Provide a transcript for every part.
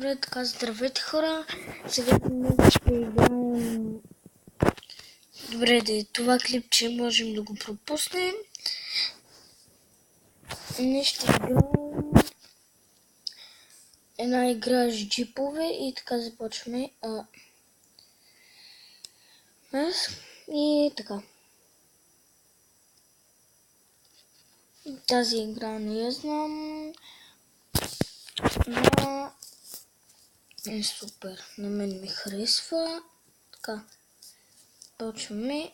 Добре, така, здравейте хора. Сега ще играем. Добре, това клипче можем да го пропуснем. Ние ще играем една игра с джипове и така започваме. И така. Тази игра не я знам. Но е супер. На мен ми харесва. Така. Почваме.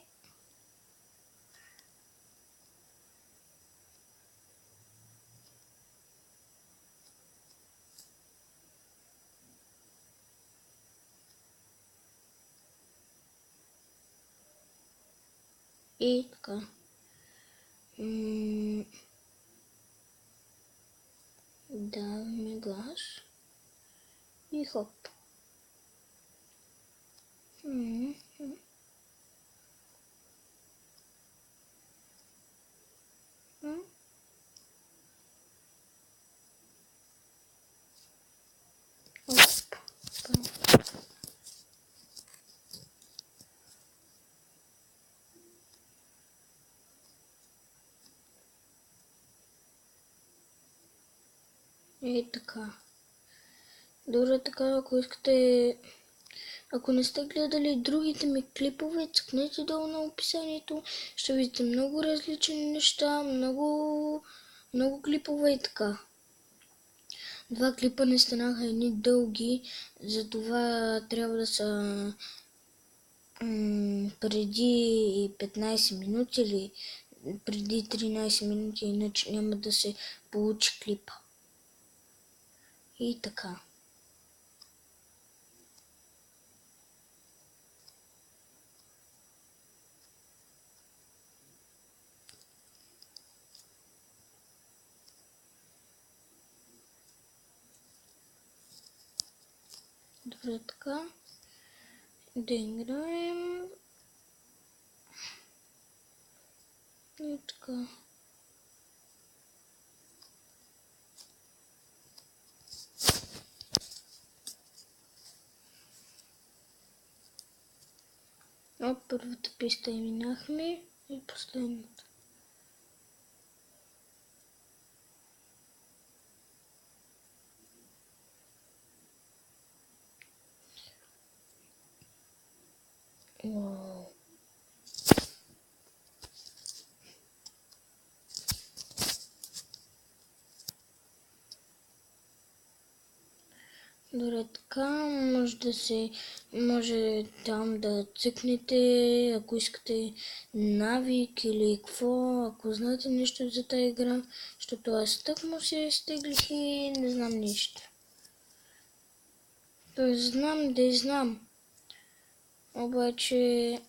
И така. Даваме глас. И хоп. И така. Добре, така, ако не сте гледали другите ми клипове, цъкнете долу на описанието. Ще видите много различни неща, много клипове и така. Два клипа не станаха едни дълги, затова трябва да са преди 15 минути или преди 13 минути, иначе няма да се получи клипа. И така. Добре, така. Да играем. И така. Първата писта я минахме и последната. Вау. Добре, така, може там да цъкнете, ако искате навик или какво, ако знаете нещо за тази игра, защото аз тъкмо се изтеглих и не знам нищо. Тоест знам, обаче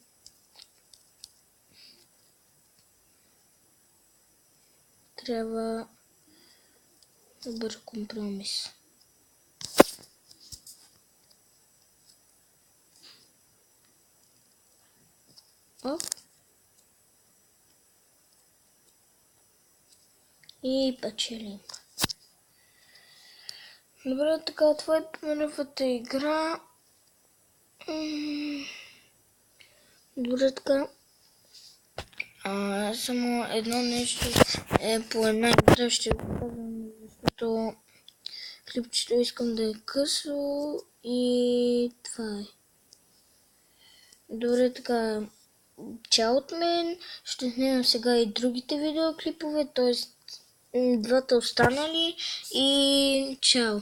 трябва добър компромис. Оп. И печелим. Добре, така, това е първата игра. Добре, така. Само едно нещо по една игра ще го казвам, защото клипчето искам да е късо и това е. Добре, така. Чао от мен. Ще снимам сега и другите видеоклипове, т.е. двата останали и чао.